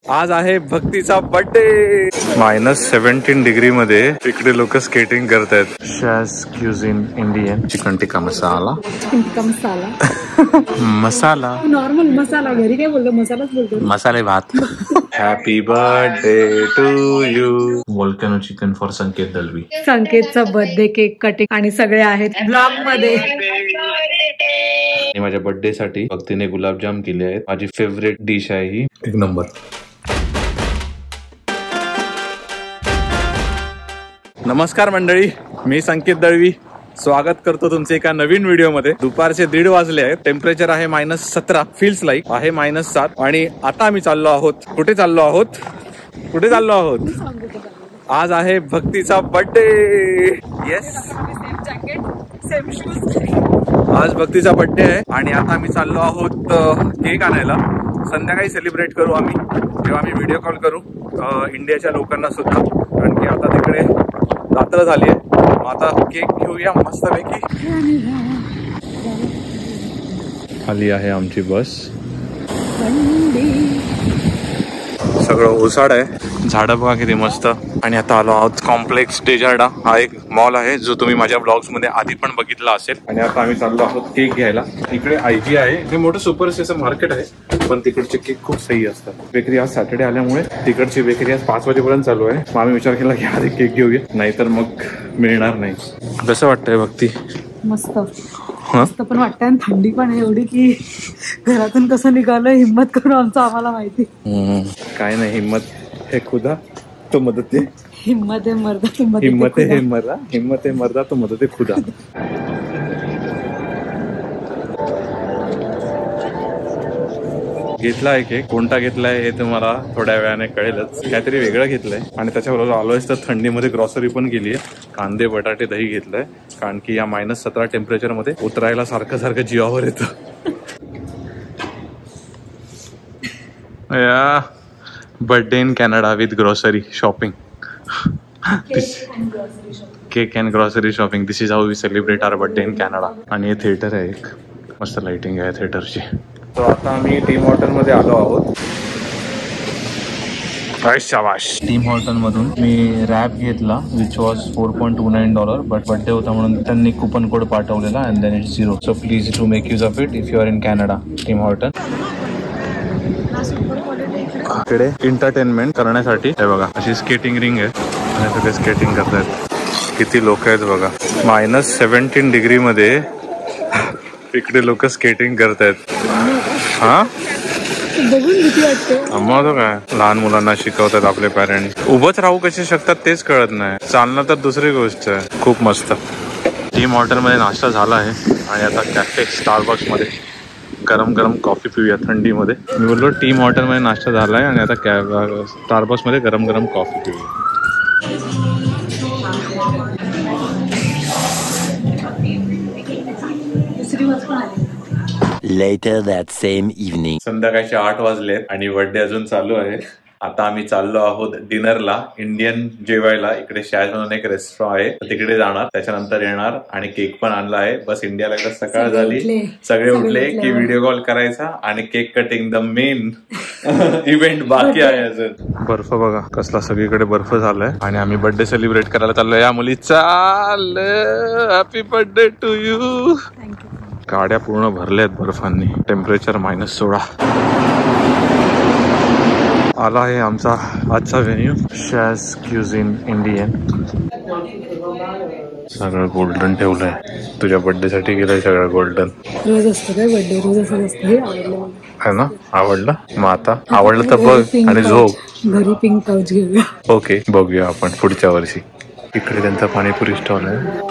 आज आहे भक्तीचा birthday. -17 degree मध्ये इकडे लोक स्केटिंग करतायत। शॅज cuisine Indian chicken tikka masala masala normal masala, घरी काय बोलतो मसालाच बोलतो, मसाले भात। Happy birthday to you. Volcano chicken for Sanket Dalvi. संकेतचा बर्थडे केक कटिंग आणि सगळे आहेत ब्लॉग मध्ये। माझ्या बर्थडे साठी भक्तीने गुलाबजाम केले आहेत। माझी फेवरेट डिश आहे ही, एक नंबर। नमस्कार मंडळी, मी संकेत दळवी स्वागत करतो तुमचे एका नवीन व्हिडिओ मध्ये। दुपारचे 1:30 वाजले आहेत। टेम्परेचर आहे -17, फील्स लाईक आहे -7 आणि आता आम्ही चाललो आहोत। कुठे चाललो आहोत? आज आहे भक्तीचा बर्थडे। येस, आज भक्तीचा बर्थडे आहे आणि आता आम्ही चाललो आहोत केक आणायला। संध्याकाळी सेलिब्रेट करू आम्ही, तेव्हा आम्ही व्हिडिओ कॉल करू इंडियाच्या लोकांना सुद्धा, कारण की आता तिकडे रात्र झाली आहे। आता केक घेऊया मस्तपैकी। खाली आहे आमची बस, सगळं ओसाड आहे, झाडं बघा किती मस्त। आणि आता आलो आहोत कॉम्प्लेक्स डेजार्डा, हा एक मॉल आहे जो तुम्ही माझ्या ब्लॉग्स मध्ये आधी पण बघितला असेल। आणि आता आम्ही चाललो आहोत केक घ्यायला। इकडे आयजी आहे, हे मोठं सुपर मार्केट आहे, पण तिकडचे केक खूप सही असतात। बेकरी आज सॅटर्डे आल्यामुळे तिकडची बेकरी आज 5 वाजेपर्यंत चालू आहे। मग आम्ही विचार केला की आधी केक घेऊया, नाहीतर मग मिळणार नाही। कसं वाटतंय भक्ती? मस्त मस्त पण वाटतंय आणि थंडी पण आहे एवढी की घरातून कसं निघालं हिम्मत करून आमचं आम्हाला माहिती। काय नाही, हिम्मत है खुदा तो मदद है, हिम्मत है मर्दा तो मदद हिम्मत है मर्दा तो मदद है खुदा। घेतलाय केक, कोणता घेतलाय हे तुम्हाला थोड्या वेळाने कळेलच। काहीतरी वेगळं घेतलंय आणि त्याच्याबरोबर आलोय तर थंडीमध्ये ग्रॉसरी पण गेली आहे। कांदे, बटाटे, दही घेतलंय, कारण की या -17 टेम्परेचर मध्ये उतरायला सारखं जीवावर येतं। या birthday in Canada with grocery shopping, cake and grocery shopping, this is how we celebrate our birthday in Canada. आणि हे थिएटर आहे, एक मस्त लाइटिंग आहे थिएटरची। तो आता आम्ही टीम हॉर्टन मध्ये आलो आहोत। शाबाश। टीम हॉर्टन मधून मी रॅप घेतला विच वॉज $4.29, बट बर्थडे होता म्हणून त्यांनी कुपन कोड पाठवलेला and then it's 0, so please to make use of it if you are in Canada. Tim Horton इकडे एंटरटेनमेंट करण्यासाठी हे बघा, अशी स्केटिंग रिंग आहे आणि सगळे स्केटिंग करतायत। किती लोक आहेत बघा, -17 डिग्री मध्ये इकडे लोक स्केटिंग करतायत। हा बघून किती वाटतं। आम्हाला काय, लहान मुलांना शिकवतात आपले पॅरेंट्स। उभंच राहू कसे शकतात तेच कळत नाही, चालणं तर दुसरी गोष्ट आहे। खूप मस्त। टीम हॉटेल मध्ये नाश्ता झाला आहे आणि आता कॅफे स्टारबक्स मध्ये गरम गरम कॉफी पिऊया थंडीमध्ये। मी बोललो टीम हॉटेल मध्ये नाश्ता झालाय आणि आता स्टारबक्स मध्ये गरम गरम coffee पिऊया। Later that same evening. संध्याकाळचे 8 वाजलेत आणि बर्थडे अजून चालू आहे। आता आम्ही चाललो आहोत डिनरला, इंडियन जेवायला। इकडे शॅज म्हणून एक रेस्टॉरंट आहे, तिकडे जाणार, त्याच्यानंतर येणार आणि केक पण आणला आहे। बस इंडियाला एकदा सकाळ झाली, सगळे उठले की व्हिडिओ कॉल करायचा आणि cake cutting, the main event बाकी आहे अजून। बर्फ बघा कसला, सगळीकडे बर्फ झालाय आणि आम्ही बर्थडे सेलिब्रेट करायला चाललोय। या मुली चाल, हॅपी बर्थडे टू यू। गाड्या पूर्ण भरल्यात बर्फांनी, टेम्परेचर -16। आला आहे आमचा आजचा व्हेन्यू, शॅज क्युझिन इंडियन। सगळं गोल्डन ठेवलंय, तुझ्या बर्थडे साठी गेलंय सगळं गोल्डन। रोज असतं काय बर्थडे, रोज असं असतं। हे आवडलं है ना, आवडलं? मग आता आवडलं तर बघ आणि झोप। घरी पिंक पाऊच घेऊया। ओके, बघूया आपण पुढच्या वर्षी। इकडे त्यांचा पाणीपुरी स्टॉल आहे।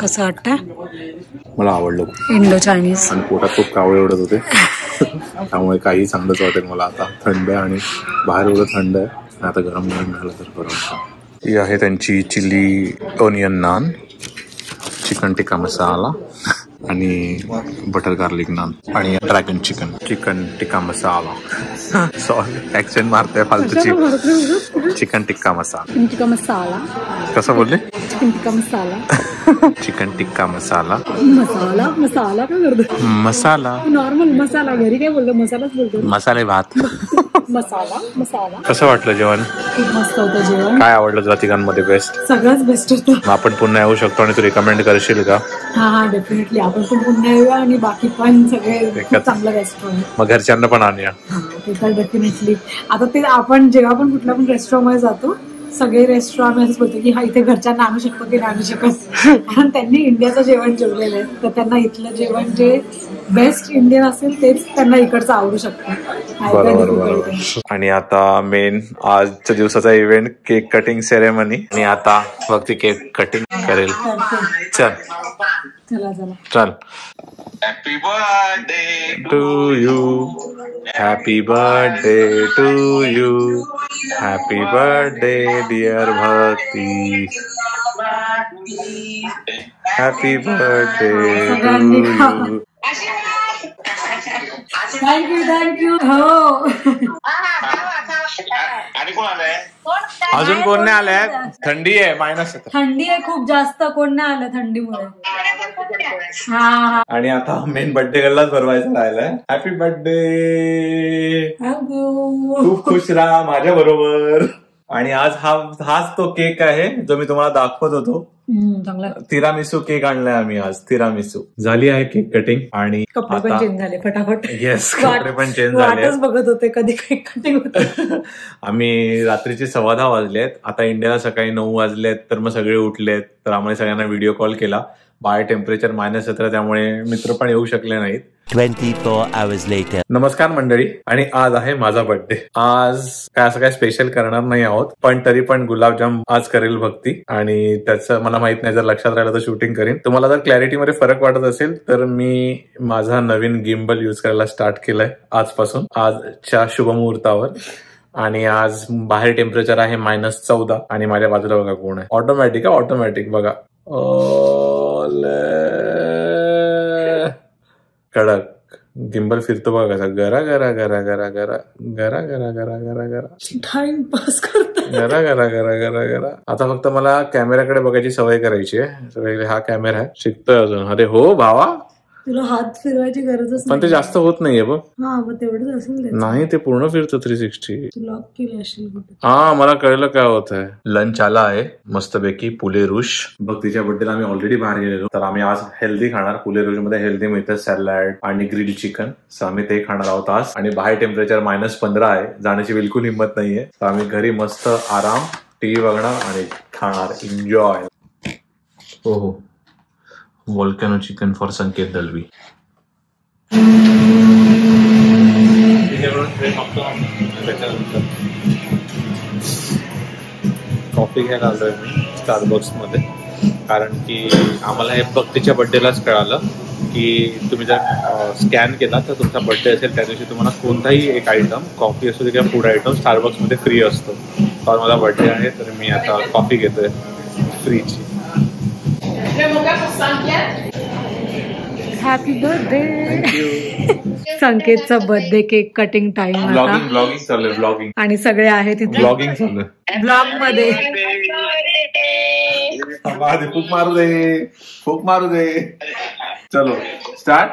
कसं वाटतं? मला आवडलं, इंडो चायनीज। आणि पोटात खूप कावळे उडत होते त्यामुळे काही चांगलंच वाटेल मला। आता थंड आहे आणि बाहेर एवढं थंड आहे, आता गरम गरम झालं तर बरं। ही आहे त्यांची chilli onion naan, chicken tikka मसाला, आणि बटर गार्लिक नान आणि ड्रॅगन चिकन टिक्का मसाला. सॉरी ऍक्सेंट मारते फालतूची. चिकन टिक्का मसाला. कसं बोलले? चिकन टिक्का मसाला. चिकन टिक्का मसाला. मसाला काय करतो? मसाला नॉर्मल मसाला. घरी काय बोलतो? मसालाच बोलतो. मसाले भात. मसाला. कसं वाटलं जेवण? खूप मस्त होतं जेवण. काय आवडलं तुला तिघांमध्ये बेस्ट? सगळ्यात बेस्ट होतं. आपण पुन्हा येऊ शकतो आणि तू रिकमेंड करशील का? हा डेफिनेटली. आपण पण पुन्हा येऊया आणि बाकी पण सगळे खूप चांगलं रेस्टॉरंट. मग घरच्यांना पण आणूया. ते तर डेफिनेटली. आता ते आपण जेव्हा पण कुठल्या पण रेस्टॉरंट मध्ये जातो सगळे रेस्टॉरंट असंच बोलतो की हा इथे घरच्यांना आणू शकतो की नाही आणू शकत. कारण त्यांनी इंडियाचं जेवण जेवलेलं आहे तर त्यांना इथलं जेवण जे बेस्ट इंडियन असेल तेच त्यांना इकडचं आवडू शकतं. बरोबर. आणि आता मेन आजच्या दिवसाचा इव्हेंट केक कटिंग सेरेमनी. आणि आता फक्त केक कटिंग करेल. चल. Happy birthday to you. Happy birthday to you. Happy birthday dear Bhakti. Happy birthday to you. Thank you. हो. आणि कोण आलंय? अजून कोण नाही आलंय? थंडी आहे. मायनस थंडी आहे खूप जास्त. कोण नाही आलं थंडीमुळे. आणि आता मेन बर्थडे गर्ललाच भरवायचं राहिलंय. Happy birthday. खूप खुश राहा माझ्या बरोबर. आणि आज हाच तो केक आहे जो मी तुम्हाला दाखवत होतो. तिरामिसू केक आणलाय आम्ही आज. तिरामिसू झाली आहे केक कटिंग आणि कपडे पण चेंज झाले फटाफट. येस कपडे पण चेंज झाले. बघत होते कधी केक कटिंग होतं. आम्ही रात्रीचे 10:15 वाजलेत. आता इंडियाला सकाळी 9 वाजलेत तर मग सगळे उठलेत तर आम्हाला सगळ्यांना व्हिडिओ कॉल केला. बाहेर टेम्परेचर -17 त्यामुळे मित्र पण येऊ शकले नाहीत. 24 hours later. नमस्कार मंडळी. आणि आज आहे माझा बर्थडे. आज काय असं काय स्पेशल करणार नाही आहोत पण तरी पण गुलाबजाम आज करेल भक्ती. आणि त्याचं मला माहित नाही जर लक्षात राहिलं तर शूटिंग करीन. तुम्हाला जर क्लॅरिटीमध्ये फरक वाटत असेल तर मी माझा नवीन गिम्बल युज करायला स्टार्ट केलाय आजपासून. आजच्या शुभमुहूर्तावर. आणि आज बाहेर टेम्परेचर आहे -14 आणि माझ्या बाजूला बघा कोण आहे. ऑटोमॅटिक बघा. कडक गिम्बल फिरतो बघा कसा. गरा गरा गरा गरा गरा गरा गरा गरा गरा गरा. टाइमपास करतो. गरा गरा गरा गरा गरा. आता फक्त मला कॅमेराकडे बघायची सवय करायची आहे. हा कॅमेरा आहे. शिकतोय अजून. अरे हो भावा. तुला हात फिरवायची गरजच पण ते जास्त होत नाहीये बघ. हा मग तेवढंच असेल. नाही ते पूर्ण फिरतं 360. तू लॉक केलं असेल. हा मला कळलं काय होत आहे. लंच आला आहे मस्तपैकी पुले रुश. भक्तीच्या बर्थडेला आम्ही ऑलरेडी बाहेर गेलेलो तर आम्ही आज हेल्दी खाणार. पुले रुश मध्ये हेल्दी मिळतं सॅलड आणि ग्रिल चिकन. सो आम्ही ते खाणार आहोत आज. आणि बाहेर टेम्परेचर -15 आहे. जाण्याची बिलकुल हिंमत नाहीये. तर आम्ही घरी मस्त आराम टीव्ही बघणार आणि खाणार. एन्जॉय. हो volcano chicken for Sanket Dalvi. Coffee घ्यायला आलोय मी स्टारबक्स मध्ये. कारण की आम्हाला हे भक्तीच्या बर्थडेलाच कळालं की तुम्ही जर स्कॅन केला तर तुमचा बर्थडे असेल त्या दिवशी तुम्हाला कोणताही एक आयटम कॉफी असू दे किंवा फूड आयटम स्टारबक्स मध्ये फ्री असतो. तर माझा बर्थडे आहे तर मी आता कॉफी घेतोय फ्रीची. Happy birthday. संकेतचा birthday cake cutting time. Blogging चालू आहे. ब्लॉगिंग आणि सगळे आहेत तिथे. ब्लॉगिंग चालू आहे. ब्लॉग मध्ये. फूक मारू दे. चलो start.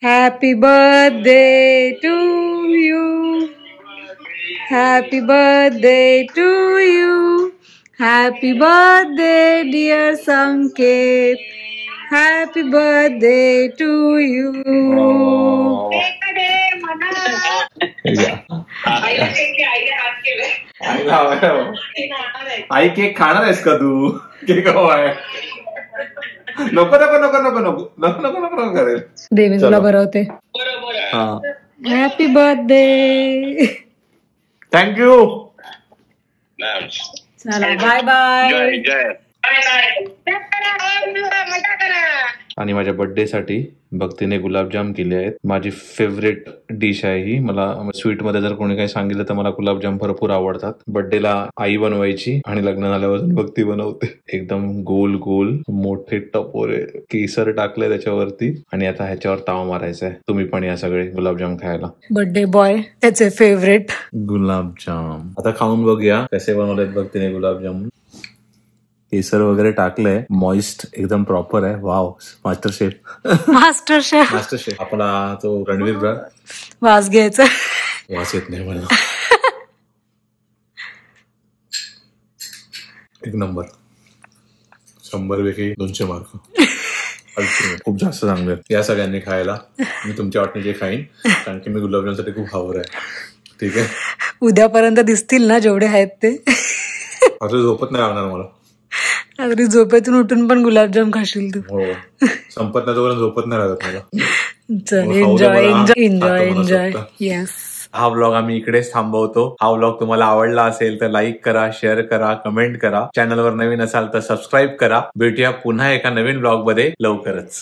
Happy birthday to you. Happy birthday to you. Happy birthday dear Sanket. Happy birthday to you. आई केक खाणार आहेस का तू? केक हवाय. नको नको नको नको नको नको नको नको नको करेल. देवी तुला भरवते. Happy birthday. थँक्यू. चला बाय बाय. आणि माझ्या बर्थडे साठी भक्तीने गुलाबजाम केले आहेत. माझी फेवरेट डिश आहे ही. मला स्वीट मध्ये जर कोणी काही सांगितलं तर मला गुलाबजाम भरपूर आवडतात. बर्थडेला आई बनवायची आणि लग्न झाल्यावर भक्ती बनवते. एकदम गोल गोल मोठे टपोरे केसर टाकले त्याच्यावरती आणि आता ह्याच्यावर ताव मारायचा आहे. तुम्ही पण या सगळे गुलाबजाम खायला. बर्थडे बॉय त्याचे फेवरेट गुलाबजाम. आता खाऊन बघूया कसे बनवलेत भक्तीने गुलाबजाम. केसर वगैरे टाकलंय. मॉइस्ट एकदम प्रॉपर आहे. Wow. Master chef master chef आपला तो रणवीर ब्रा. वास घ्यायचा. वास येत नाही मला. एक नंबर. 100 पैकी 200 मार्क. खूप जास्त चांगलं. या सगळ्यांनी खायला. मी तुमच्या वाटणीचे खाईन कारण की मी गुलाबजामसाठी खूप हवं आहे. ठीक आहे. उद्यापर्यंत दिसतील ना जेवढे आहेत ते. आता झोपत नाही लागणार मला. अगदी झोपेतून उठून पण गुलाबजाम खाशील तू. हो. संपत नाही तोपर्यंत झोपत नाही लागत मला. चल enjoy enjoy enjoy enjoy. Yes. हा व्लॉग आम्ही इकडेच थांबवतो. हा व्लॉग तुम्हाला आवडला असेल तर लाईक करा, शेअर करा, कमेंट करा. चॅनलवर नवीन असाल तर सबस्क्राईब करा. भेटूया पुन्हा एका नवीन व्लॉग मध्ये लवकरच.